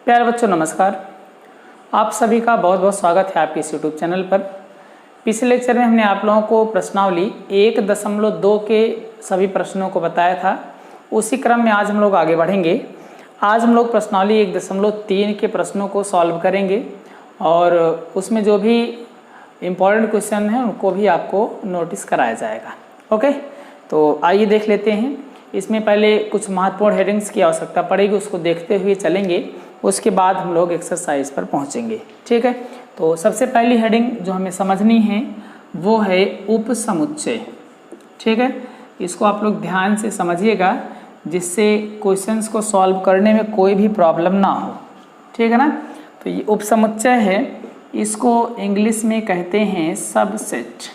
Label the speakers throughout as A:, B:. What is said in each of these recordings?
A: प्यारे बच्चों नमस्कार। आप सभी का बहुत बहुत स्वागत है आपके इस यूट्यूब चैनल पर। पिछले लेक्चर में हमने आप लोगों को प्रश्नावली 1.2 के सभी प्रश्नों को बताया था। उसी क्रम में आज हम लोग आगे बढ़ेंगे। आज हम लोग प्रश्नावली 1.3 के प्रश्नों को सॉल्व करेंगे और उसमें जो भी इम्पोर्टेंट क्वेश्चन हैं उनको भी आपको नोटिस कराया जाएगा। ओके, तो आइए देख लेते हैं। इसमें पहले कुछ महत्वपूर्ण हेडिंग्स की आवश्यकता पड़ेगी, उसको देखते हुए चलेंगे। उसके बाद हम लोग एक्सरसाइज पर पहुंचेंगे। ठीक है, तो सबसे पहली हेडिंग जो हमें समझनी है वो है उपसमुच्चय। ठीक है, इसको आप लोग ध्यान से समझिएगा जिससे क्वेश्चंस को सॉल्व करने में कोई भी प्रॉब्लम ना हो। ठीक है ना। तो ये उपसमुच्चय है, इसको इंग्लिश में कहते हैं सबसेट।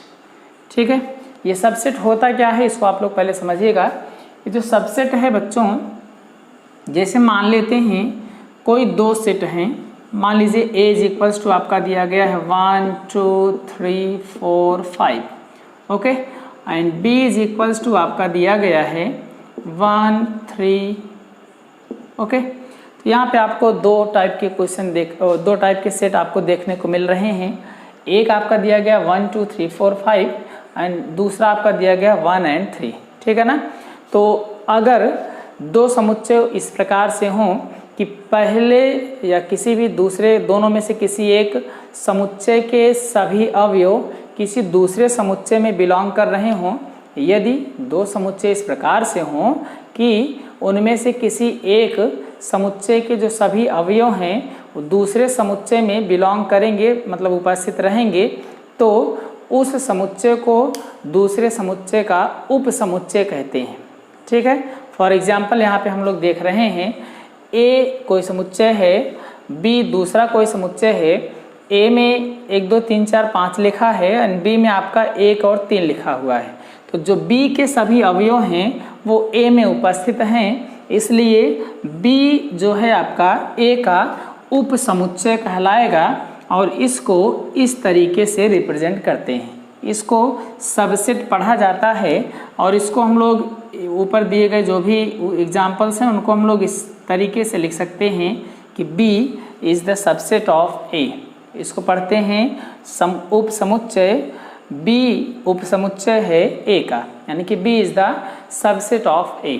A: ठीक है, ये सबसेट होता क्या है इसको आप लोग पहले समझिएगा। ये जो सबसेट है बच्चों, जैसे मान लेते हैं कोई दो सेट हैं। मान लीजिए ए इज इक्वल्स टू आपका दिया गया है 1 2 3 4 5। Okay, and B is equals to आपका दिया गया है 1 3। ओके, तो यहाँ पे आपको दो टाइप के सेट आपको देखने को मिल रहे हैं। एक आपका दिया गया 1 2 3 4 5 एंड दूसरा आपका दिया गया 1 और 3। ठीक है ना। तो अगर दो समुच्चय इस प्रकार से हों कि पहले या किसी भी दूसरे दोनों में से किसी एक समुच्चय के सभी अवयव किसी दूसरे समुच्चय में बिलोंग कर रहे हों, यदि दो समुच्चय इस प्रकार से हों कि उनमें से किसी एक समुच्चय के जो सभी अवयव हैं वो दूसरे समुच्चय में बिलोंग करेंगे, मतलब उपस्थित रहेंगे, तो उस समुच्चय को दूसरे समुच्चय का उपसमुच्चय कहते हैं। ठीक है, फॉर एग्जाम्पल यहाँ पे हम लोग देख रहे हैं ए कोई समुच्चय है, बी दूसरा कोई समुच्चय है। ए में 1 2 3 4 5 लिखा है एंड बी में आपका 1 और 3 लिखा हुआ है। तो जो बी के सभी अवयव हैं वो ए में उपस्थित हैं, इसलिए बी जो है आपका ए का उपसमुच्चय कहलाएगा और इसको इस तरीके से रिप्रेजेंट करते हैं। इसको सबसेट पढ़ा जाता है और इसको हम लोग ऊपर दिए गए जो भी एग्जाम्पल्स हैं उनको हम लोग इस तरीके से लिख सकते हैं कि B is the subset of A। इसको पढ़ते हैं उपसमुच्चय B उपसमुच्चय है A का, यानी कि B is the subset of A।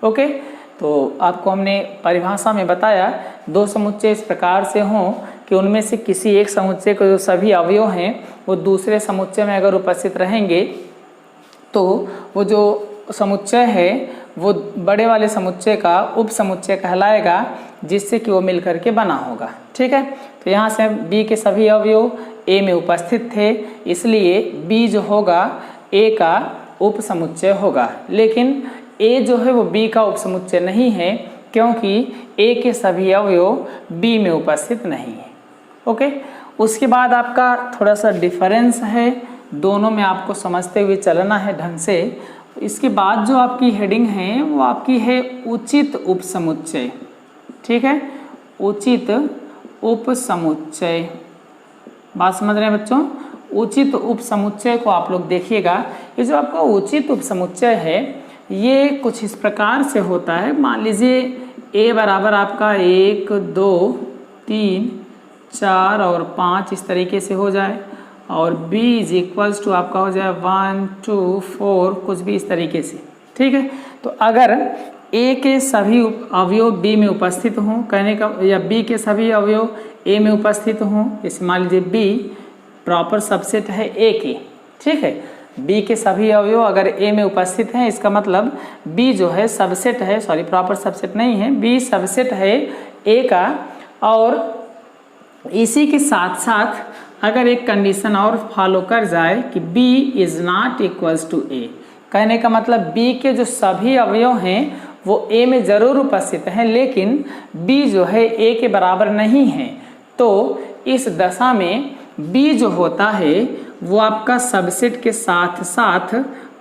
A: Okay, तो आपको हमने परिभाषा में बताया दो समुच्चय इस प्रकार से हों कि उनमें से किसी एक समुच्चय के जो सभी अवयव हैं वो दूसरे समुच्चय में अगर उपस्थित रहेंगे तो वो जो समुच्चय है वो बड़े वाले समुच्चय का उपसमुच्चय कहलाएगा, जिससे कि वो मिलकर के बना होगा। ठीक है, तो यहाँ से B के सभी अवयव A में उपस्थित थे, इसलिए B जो होगा A का उपसमुच्चय होगा। लेकिन A जो है वो B का उपसमुच्चय नहीं है, क्योंकि A के सभी अवयव B में उपस्थित नहीं है। ओके, उसके बाद आपका थोड़ा सा डिफरेंस है, दोनों में आपको समझते हुए चलना है ढंग से। इसके बाद जो आपकी हेडिंग है वो आपकी है उचित उपसमुच्चय। ठीक है, उचित उपसमुच्चय, बात समझ रहे हैं बच्चों। उचित उपसमुच्चय को आप लोग देखिएगा। ये जो आपका उचित उपसमुच्चय है ये कुछ इस प्रकार से होता है। मान लीजिए A बराबर आपका 1 2 3 4 और 5 इस तरीके से हो जाए और B इज इक्वल्स टू आपका हो जाए 1 2 4 कुछ भी इस तरीके से। ठीक है, तो अगर A के सभी अवयव B में उपस्थित हों, कहने का, या B के सभी अवयव A में उपस्थित हों, जैसे मान लीजिए B प्रॉपर सबसेट है A की। ठीक है, B के सभी अवयव अगर A में उपस्थित हैं, इसका मतलब B जो है सबसेट है, सॉरी प्रॉपर सबसेट नहीं है, B सबसेट है A का। और इसी के साथ साथ अगर एक कंडीशन और फॉलो कर जाए कि B is not equals to A, कहने का मतलब B के जो सभी अवयव हैं वो A में जरूर उपस्थित हैं, लेकिन B जो है A के बराबर नहीं है, तो इस दशा में B जो होता है वो आपका सबसेट के साथ साथ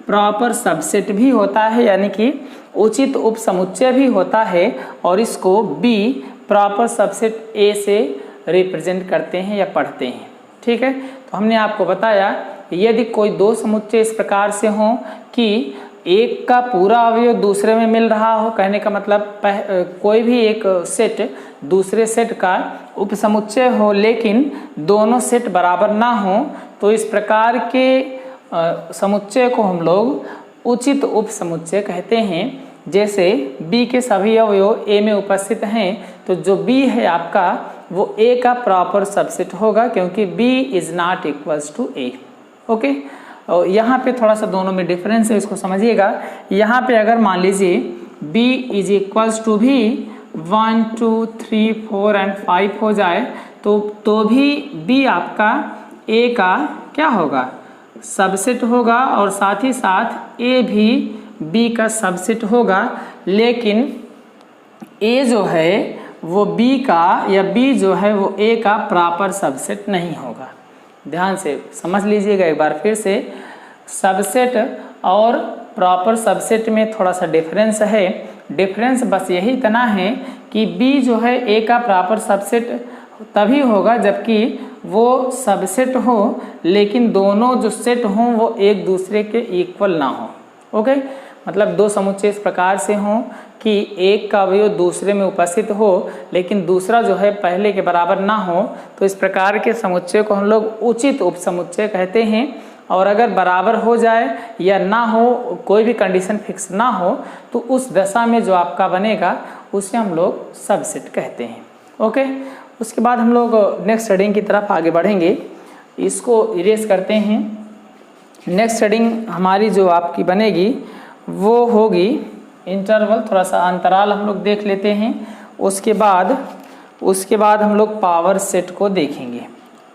A: प्रॉपर सबसेट भी होता है, यानी कि उचित उपसमुच्चय भी होता है, और इसको B प्रॉपर सबसेट A से रिप्रेजेंट करते हैं या पढ़ते हैं। ठीक है, तो हमने आपको बताया यदि कोई दो समुच्चय इस प्रकार से हों कि एक का पूरा अवयव दूसरे में मिल रहा हो, कहने का मतलब कोई भी एक सेट दूसरे सेट का उपसमुच्चय हो लेकिन दोनों सेट बराबर ना हो, तो इस प्रकार के समुच्चय को हम लोग उचित उपसमुच्चय कहते हैं। जैसे B के सभी अवयव A में उपस्थित हैं, तो जो B है आपका वो A का प्रॉपर सबसेट होगा, क्योंकि B is not equals to A। Okay, और यहाँ पे थोड़ा सा दोनों में डिफरेंस है, इसको समझिएगा। यहाँ पे अगर मान लीजिए B इज इक्वल्स टू भी 1 2 3 4 एंड 5 हो जाए, तो भी B आपका A का क्या होगा, सबसेट होगा, और साथ ही साथ A भी B का सबसेट होगा। लेकिन A जो है वो B का, या B जो है वो A का प्रॉपर सबसेट नहीं होगा। ध्यान से समझ लीजिएगा एक बार फिर से, सबसेट और प्रॉपर सबसेट में थोड़ा सा डिफरेंस है। डिफरेंस बस यही इतना है कि B जो है A का प्रॉपर सबसेट तभी होगा जबकि वो सबसेट हो, लेकिन दोनों जो सेट हों वो एक दूसरे के इक्वल ना हो। ओके, मतलब दो समुच्चय इस प्रकार से हों कि एक का अवयव दूसरे में उपस्थित हो लेकिन दूसरा जो है पहले के बराबर ना हो, तो इस प्रकार के समुच्चय को हम लोग उचित उपसमुच्चय कहते हैं। और अगर बराबर हो जाए या ना हो, कोई भी कंडीशन फिक्स ना हो, तो उस दशा में जो आपका बनेगा उसे हम लोग सबसेट कहते हैं। ओके, उसके बाद हम लोग नेक्स्ट हेडिंग की तरफ आगे बढ़ेंगे। इसको इरेज करते हैं। नेक्स्ट हेडिंग हमारी जो आपकी बनेगी वो होगी इंटरवल, थोड़ा सा अंतराल हम लोग देख लेते हैं। उसके बाद हम लोग पावर सेट को देखेंगे।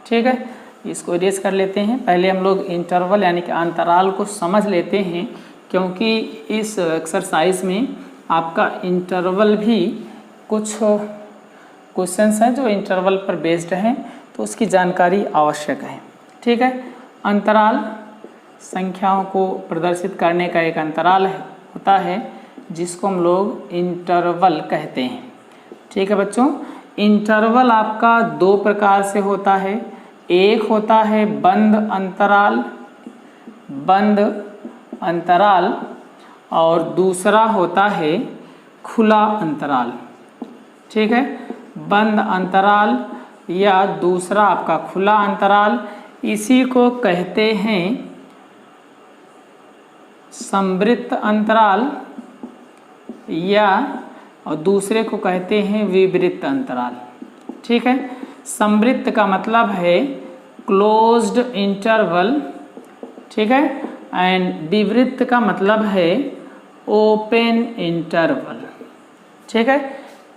A: ठीक है, इसको इरेज कर लेते हैं। पहले हम लोग इंटरवल यानी कि अंतराल को समझ लेते हैं, क्योंकि इस एक्सरसाइज में आपका इंटरवल भी कुछ क्वेश्चंस हैं जो इंटरवल पर बेस्ड हैं, तो उसकी जानकारी आवश्यक है। ठीक है, अंतराल संख्याओं को प्रदर्शित करने का एक अंतराल होता है जिसको हम लोग इंटरवल कहते हैं। ठीक है बच्चों, इंटरवल आपका दो प्रकार से होता है। एक होता है बंद अंतराल और दूसरा होता है खुला अंतराल। ठीक है, बंद अंतराल या दूसरा आपका खुला अंतराल, इसी को कहते हैं संवृत्त अंतराल, या और दूसरे को कहते हैं विवृत्त अंतराल। ठीक है, संवृत्त का मतलब है क्लोज्ड इंटरवल। ठीक है, एंड विवृत्त का मतलब है ओपन इंटरवल। ठीक है,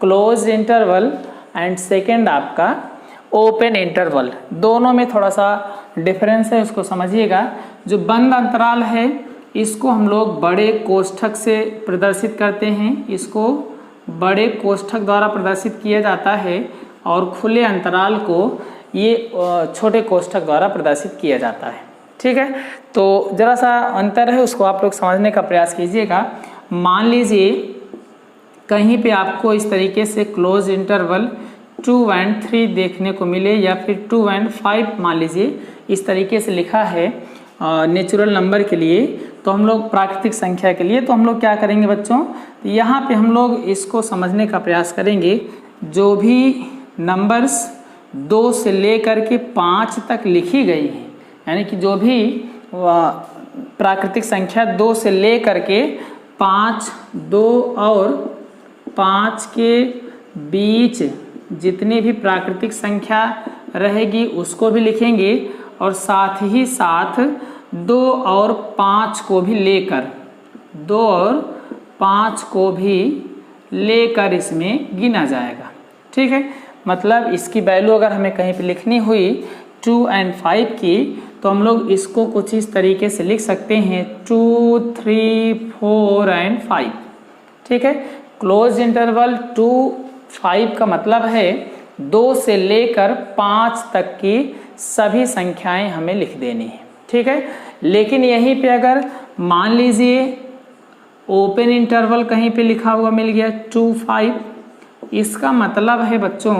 A: क्लोज इंटरवल एंड सेकेंड आपका ओपन इंटरवल, दोनों में थोड़ा सा डिफरेंस है, उसको समझिएगा। जो बंद अंतराल है इसको हम लोग बड़े कोष्ठक से प्रदर्शित करते हैं, इसको बड़े कोष्ठक द्वारा प्रदर्शित किया जाता है, और खुले अंतराल को ये छोटे कोष्ठक द्वारा प्रदर्शित किया जाता है। ठीक है, तो जरा सा अंतर है, उसको आप लोग समझने का प्रयास कीजिएगा। मान लीजिए कहीं पे आपको इस तरीके से क्लोज इंटरवल 2 and 3 देखने को मिले, या फिर 2 and 5 मान लीजिए इस तरीके से लिखा है नेचुरल नंबर के लिए, तो हम लोग प्राकृतिक संख्या के लिए, तो हम लोग क्या करेंगे बच्चों, यहाँ पे हम लोग इसको समझने का प्रयास करेंगे। जो भी नंबर्स 2 से लेकर के 5 तक लिखी गई है, यानी कि जो भी प्राकृतिक संख्या 2 से लेकर के 5, 2 और 5 के बीच जितनी भी प्राकृतिक संख्या रहेगी उसको भी लिखेंगे, और साथ ही साथ 2 और 5 को भी लेकर 2 और 5 को भी लेकर इसमें गिना जाएगा। ठीक है, मतलब इसकी वैल्यू अगर हमें कहीं पे लिखनी हुई 2 and 5 की, तो हम लोग इसको कुछ इस तरीके से लिख सकते हैं 2, 3, 4 and 5। ठीक है, क्लोज इंटरवल 2, 5 का मतलब है 2 से लेकर 5 तक की सभी संख्याएं हमें लिख देनी है। ठीक है, लेकिन यहीं पे अगर मान लीजिए ओपन इंटरवल कहीं पे लिखा हुआ मिल गया 2, 5, इसका मतलब है बच्चों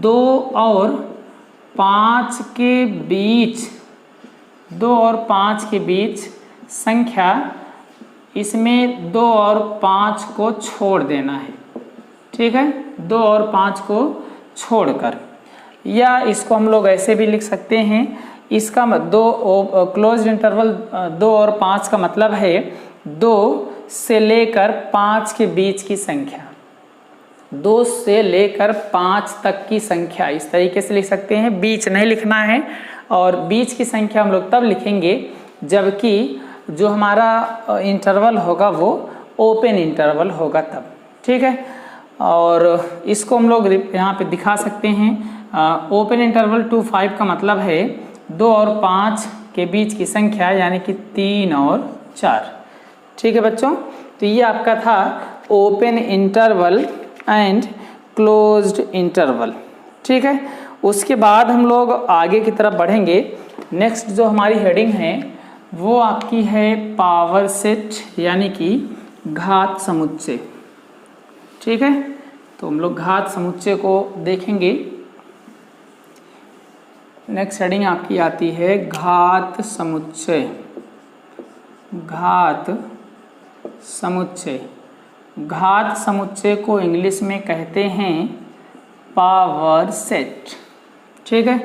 A: 2 और 5 के बीच 2 और 5 के बीच संख्या इसमें 2 और 5 को छोड़ देना है, ठीक है, 2 और 5 को छोड़कर। या इसको हम लोग ऐसे भी लिख सकते हैं, इसका क्लोज इंटरवल 2 और 5 का मतलब है 2 से लेकर 5 के बीच की संख्या, 2 से लेकर 5 तक की संख्या, इस तरीके से लिख सकते हैं। बीच नहीं लिखना है, और बीच की संख्या हम लोग तब लिखेंगे जबकि जो हमारा इंटरवल होगा वो ओपन इंटरवल होगा तब, ठीक है। और इसको हम लोग यहाँ पे दिखा सकते हैं। ओपन इंटरवल 2 5 का मतलब है 2 और 5 के बीच की संख्या, यानी कि 3 और 4, ठीक है बच्चों। तो ये आपका था open interval and closed interval, ठीक है। उसके बाद हम लोग आगे की तरफ बढ़ेंगे। नेक्स्ट जो हमारी हेडिंग है वो आपकी है पावर सेट, यानी कि घात समुच्चय, ठीक है। तो हम लोग घात समुच्चय को देखेंगे। नेक्स्ट हेडिंग आपकी आती है घात समुच्चय। घात समुच्चय, घात समुच्चय को इंग्लिश में कहते हैं पावर सेट, ठीक है।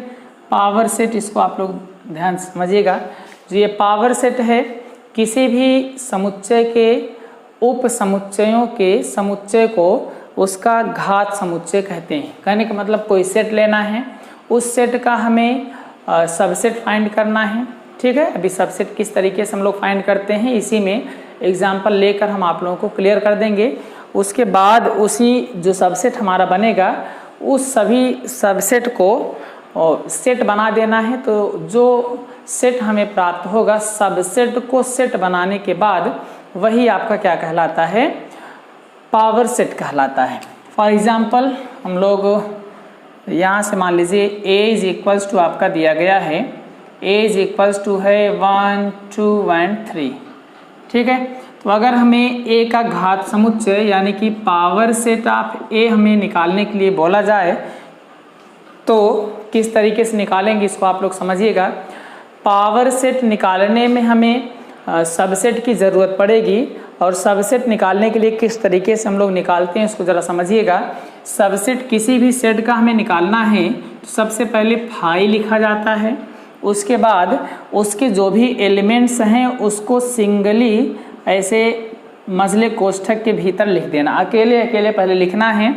A: पावर सेट, इसको आप लोग ध्यान समझिएगा। जो ये पावर सेट है, किसी भी समुच्चय के उप समुच्चयों के समुच्चय को उसका घात समुच्चय कहते हैं। कहने का मतलब कोई सेट लेना है, उस सेट का हमें सबसेट फाइंड करना है, ठीक है। अभी सबसेट किस तरीके से हम लोग फाइंड करते हैं, इसी में एग्जाम्पल लेकर हम आप लोगों को क्लियर कर देंगे। उसके बाद उसी जो सबसेट हमारा बनेगा, उस सभी सबसेट को सेट बना देना है। तो जो सेट हमें प्राप्त होगा, सबसेट को सेट बनाने के बाद वही आपका क्या कहलाता है, पावर सेट कहलाता है। फॉर एग्जाम्पल हम लोग यहाँ से मान लीजिए a इज इक्वल्स टू आपका दिया गया है, a इज इक्वल्स टू है 1 2 एंड 3, ठीक है। तो अगर हमें a का घात समुच्चय यानी कि पावर सेट ऑफ a हमें निकालने के लिए बोला जाए तो किस तरीके से निकालेंगे, इसको आप लोग समझिएगा। पावर सेट निकालने में हमें सबसेट की ज़रूरत पड़ेगी, और सबसेट निकालने के लिए किस तरीके से हम लोग निकालते हैं इसको ज़रा समझिएगा। सबसेट किसी भी सेट का हमें निकालना है तो सबसे पहले फाई लिखा जाता है, उसके बाद उसके जो भी एलिमेंट्स हैं उसको सिंगली ऐसे मजले कोष्ठक के भीतर लिख देना। अकेले अकेले पहले लिखना है।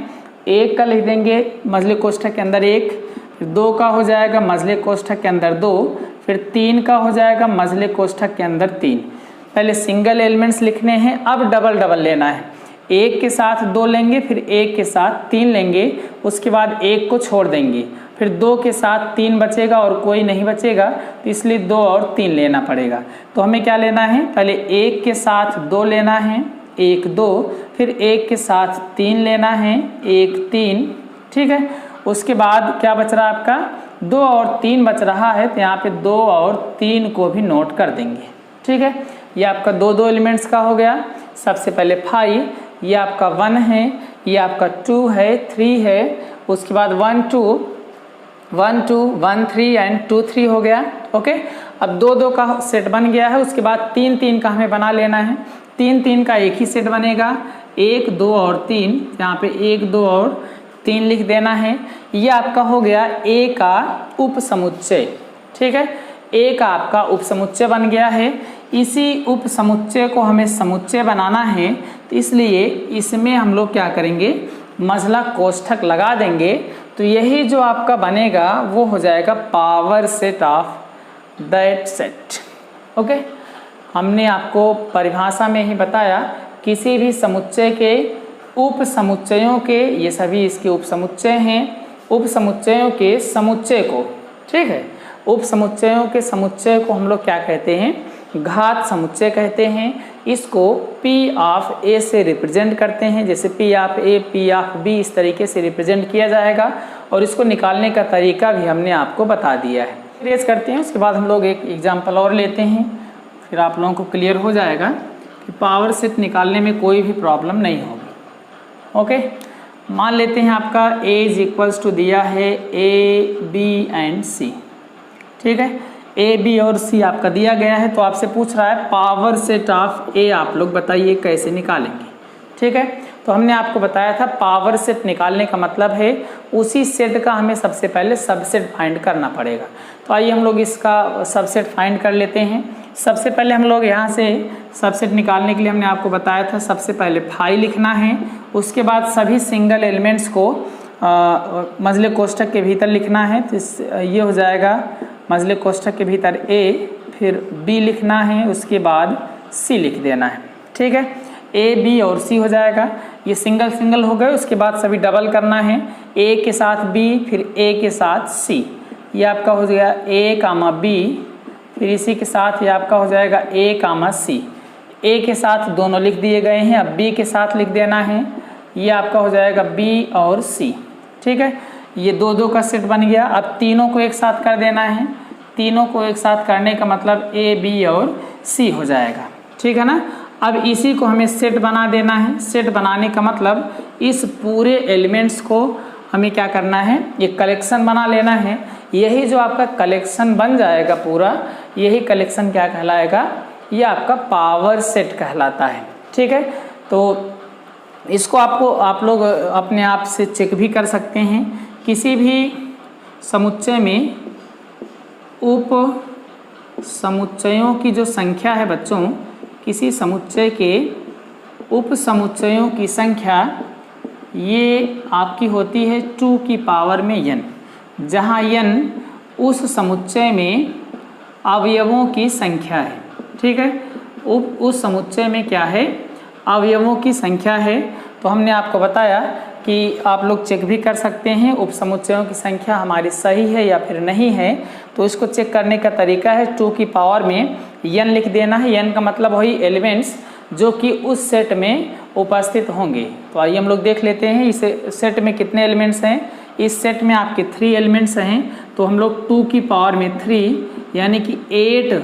A: 1 का लिख देंगे मजले कोष्ठक के अंदर 1, फिर 2 का हो जाएगा मजले कोष्ठक के अंदर 2, फिर 3 का हो जाएगा मजले कोष्ठक के अंदर 3। पहले सिंगल एलिमेंट्स लिखने हैं, अब डबल डबल लेना है। 1 के साथ 2 लेंगे, फिर 1 के साथ 3 लेंगे, उसके बाद 1 को छोड़ देंगे, फिर 2 के साथ 3 बचेगा और कोई नहीं बचेगा, तो इसलिए 2 और 3 लेना पड़ेगा। तो हमें क्या लेना है, पहले 1 के साथ 2 लेना है, 1 2, फिर 1 के साथ 3 लेना है, 1 3, ठीक है। उसके बाद क्या बच रहा है आपका, 2 और 3 बच रहा है, तो यहाँ पे 2 और 3 को भी नोट कर देंगे, ठीक है। ये आपका 2 एलिमेंट्स का हो गया। सबसे पहले 5, ये आपका 1 है, ये आपका 2 है, 3 है, उसके बाद 1 2 1 2 1 3 एंड 2 3 हो गया, ओके। अब 2 का सेट बन गया है। उसके बाद 3 3 का हमें बना लेना है। 3 3 का एक ही सेट बनेगा, 1 2 और 3, यहाँ पे 1 2 और 3 लिख देना है। ये आपका हो गया A का उप समुच्चय, ठीक है। A का आपका उप समुच्चय बन गया है। इसी उप समुच्चय को हमें समुच्चय बनाना है, तो इसलिए इसमें हम लोग क्या करेंगे, मजला कोष्ठक लगा देंगे। तो यही जो आपका बनेगा वो हो जाएगा power set of that set, okay. हमने आपको परिभाषा में ही बताया, किसी भी समुच्चय के उप समुच्चयों के, ये सभी इसके उप समुच्चय हैं, उप समुच्चयों के समुच्चय को, ठीक है, उप समुच्चयों के समुच्चय को हम लोग क्या कहते हैं, घात समुच्चय कहते हैं। इसको P ऑफ A से रिप्रेजेंट करते हैं, जैसे P of A P of B इस तरीके से रिप्रेजेंट किया जाएगा, और इसको निकालने का तरीका भी हमने आपको बता दिया है। रेस करते हैं, उसके बाद हम लोग एक एग्जाम्पल और लेते हैं, फिर आप लोगों को क्लियर हो जाएगा कि पावर सेट निकालने में कोई भी प्रॉब्लम नहीं होगी, ओके। मान लेते हैं आपका A इज इक्वल्स टू दिया है A B एंड C, ठीक है। ए बी और सी आपका दिया गया है, तो आपसे पूछ रहा है पावर सेट ऑफ ए, आप लोग बताइए कैसे निकालेंगे। ठीक है, तो हमने आपको बताया था पावर सेट निकालने का मतलब है उसी सेट का हमें सबसे पहले सबसेट फाइंड करना पड़ेगा। तो आइए हम लोग इसका सबसेट फाइंड कर लेते हैं। सबसे पहले हम लोग यहाँ से सबसेट निकालने के लिए हमने आपको बताया था सबसे पहले फाई लिखना है, उसके बाद सभी सिंगल एलिमेंट्स को मजले कोष्ठक के भीतर लिखना है। तो ये हो जाएगा मजले कोष्ठक के भीतर ए, फिर बी लिखना है, उसके बाद सी लिख देना है। ठीक है, ए बी और सी हो जाएगा, ये सिंगल सिंगल हो गए। उसके बाद सभी डबल करना है, ए के साथ बी, फिर ए के साथ सी, ये आपका हो जाएगा ए कामा बी, फिर इसी के साथ ये आपका हो जाएगा ए कामा सी। ए के साथ दोनों लिख दिए गए हैं, अब बी के साथ लिख देना है, ये आपका हो जाएगा बी और सी। ठीक है, ये दो दो का सेट बन गया। अब तीनों को एक साथ कर देना है, तीनों को एक साथ करने का मतलब ए बी और सी हो जाएगा। ठीक है ना, अब इसी को हमें सेट बना देना है। सेट बनाने का मतलब इस पूरे एलिमेंट्स को हमें क्या करना है, ये कलेक्शन बना लेना है। यही जो आपका कलेक्शन बन जाएगा पूरा, यही कलेक्शन क्या कहलाएगा, ये आपका पावर सेट कहलाता है। ठीक है, तो इसको आप लोग अपने आप से चेक भी कर सकते हैं। किसी भी समुच्चय में उप समुच्चयों की जो संख्या है बच्चों, किसी समुच्चय के उप समुच्चयों की संख्या ये आपकी होती है 2 की पावर में n, जहाँ n उस समुच्चय में अवयवों की संख्या है। ठीक है, उस समुच्चय में क्या है, अवयवों की संख्या है। तो हमने आपको बताया कि आप लोग चेक भी कर सकते हैं उप समुच्चयों की संख्या हमारी सही है या फिर नहीं है। तो इसको चेक करने का तरीका है 2 की पावर में n लिख देना है। n का मतलब वही एलिमेंट्स जो कि उस सेट में उपस्थित होंगे। तो आइए हम लोग देख लेते हैं इस सेट में कितने एलिमेंट्स हैं। इस सेट में आपके 3 एलिमेंट्स हैं, तो हम लोग 2 की पावर में 3 यानी कि 8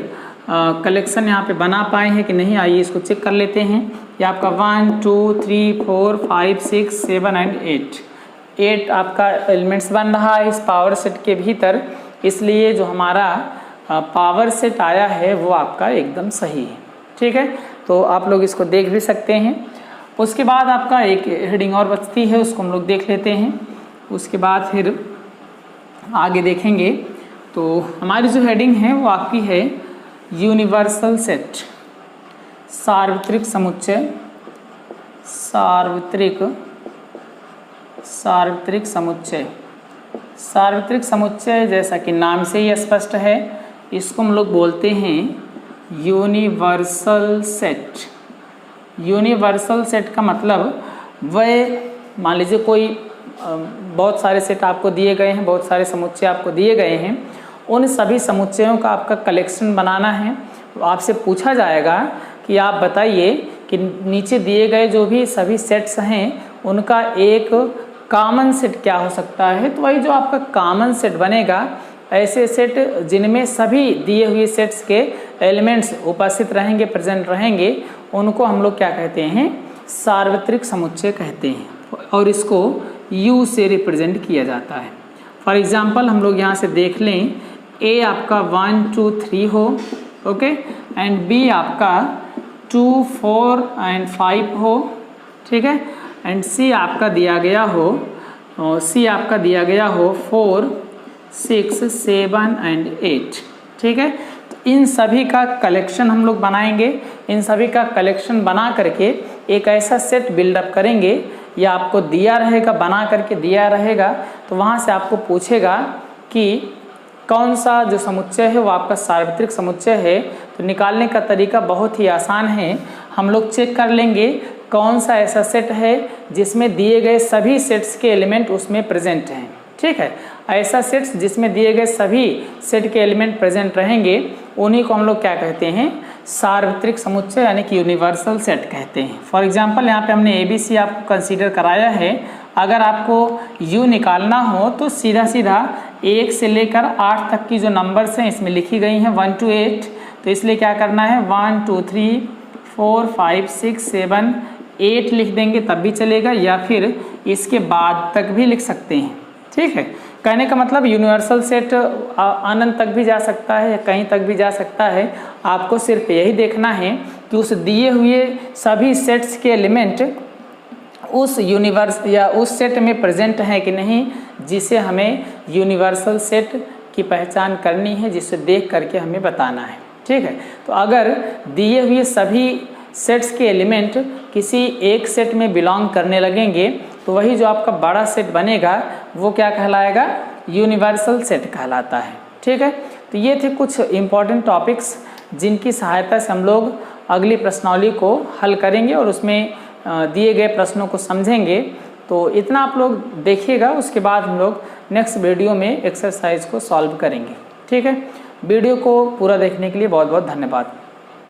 A: कलेक्शन यहाँ पे बना पाए हैं कि नहीं, आइए इसको चेक कर लेते हैं। ये आपका 1 2 3 4 5 6 7 एंड 8 आपका एलिमेंट्स बन रहा है इस पावर सेट के भीतर। इसलिए जो हमारा पावर सेट आया है वो आपका एकदम सही है। ठीक है, तो आप लोग इसको देख भी सकते हैं। उसके बाद आपका एक हेडिंग और बचती है, उसको हम लोग देख लेते हैं। उसके बाद फिर आगे देखेंगे। तो हमारी जो हेडिंग है वो आपकी है यूनिवर्सल सेट, सार्वत्रिक समुच्चय, सार्वत्रिक समुच्चय। सार्वत्रिक समुच्चय जैसा कि नाम से ही स्पष्ट है, इसको हम लोग बोलते हैं यूनिवर्सल सेट। यूनिवर्सल सेट का मतलब वह, मान लीजिए कोई बहुत सारे सेट आपको दिए गए हैं, बहुत सारे समुच्चय आपको दिए गए हैं, उन सभी समुच्चयों का आपका कलेक्शन बनाना है। तो आपसे पूछा जाएगा कि आप बताइए कि नीचे दिए गए जो भी सभी सेट्स हैं उनका एक कॉमन सेट क्या हो सकता है। तो वही जो आपका कॉमन सेट बनेगा, ऐसे सेट जिनमें सभी दिए हुए सेट्स के एलिमेंट्स उपस्थित रहेंगे, प्रेजेंट रहेंगे, उनको हम लोग क्या कहते हैं, सार्वत्रिक समुच्चय कहते हैं। और इसको U से रिप्रेजेंट किया जाता है। फॉर एग्जाम्पल हम लोग यहाँ से देख लें, A आपका 1 2 3 हो, ओके, एंड B आपका 2 4 एंड 5 हो। ठीक है, एंड C आपका दिया गया हो, C आपका दिया गया हो 4 6 7 एंड 8। ठीक है, तो इन सभी का कलेक्शन हम लोग बनाएंगे। इन सभी का कलेक्शन बना करके एक ऐसा सेट बिल्डअप करेंगे, या आपको दिया रहेगा, बना करके दिया रहेगा, तो वहाँ से आपको पूछेगा कि कौन सा जो समुच्चय है वो आपका सार्वत्रिक समुच्चय है। तो निकालने का तरीका बहुत ही आसान है। हम लोग चेक कर लेंगे कौन सा ऐसा सेट है जिसमें दिए गए सभी सेट्स के एलिमेंट उसमें प्रेजेंट हैं। ठीक है, ऐसा सेट्स जिसमें दिए गए सभी सेट के एलिमेंट प्रेजेंट रहेंगे, उन्हीं को हम लोग क्या कहते हैं, सार्वत्रिक समुच्चय यानी कि यूनिवर्सल सेट कहते हैं। फॉर एग्जांपल यहाँ पे हमने ABC आपको कंसीडर कराया है। अगर आपको U निकालना हो तो सीधा सीधा 1 से लेकर 8 तक की जो नंबर्स हैं इसमें लिखी गई हैं 1 to 8। तो इसलिए क्या करना है, 1 2 3 4 5 6 7 8 लिख देंगे तब भी चलेगा, या फिर इसके बाद तक भी लिख सकते हैं। ठीक है, कहने का मतलब यूनिवर्सल सेट अनंत तक भी जा सकता है या कहीं तक भी जा सकता है। आपको सिर्फ यही देखना है कि उस दिए हुए सभी सेट्स के एलिमेंट उस यूनिवर्स या उस सेट में प्रेजेंट है कि नहीं, जिसे हमें यूनिवर्सल सेट की पहचान करनी है, जिसे देख करके हमें बताना है। ठीक है, तो अगर दिए हुए सभी सेट्स के एलिमेंट किसी एक सेट में बिलोंग करने लगेंगे तो वही जो आपका बड़ा सेट बनेगा वो क्या कहलाएगा, यूनिवर्सल सेट कहलाता है। ठीक है, तो ये थे कुछ इम्पॉर्टेंट टॉपिक्स जिनकी सहायता से हम लोग अगली प्रश्नावली को हल करेंगे और उसमें दिए गए प्रश्नों को समझेंगे। तो इतना आप लोग देखिएगा, उसके बाद हम लोग नेक्स्ट वीडियो में एक्सरसाइज को सॉल्व करेंगे। ठीक है, वीडियो को पूरा देखने के लिए बहुत बहुत धन्यवाद।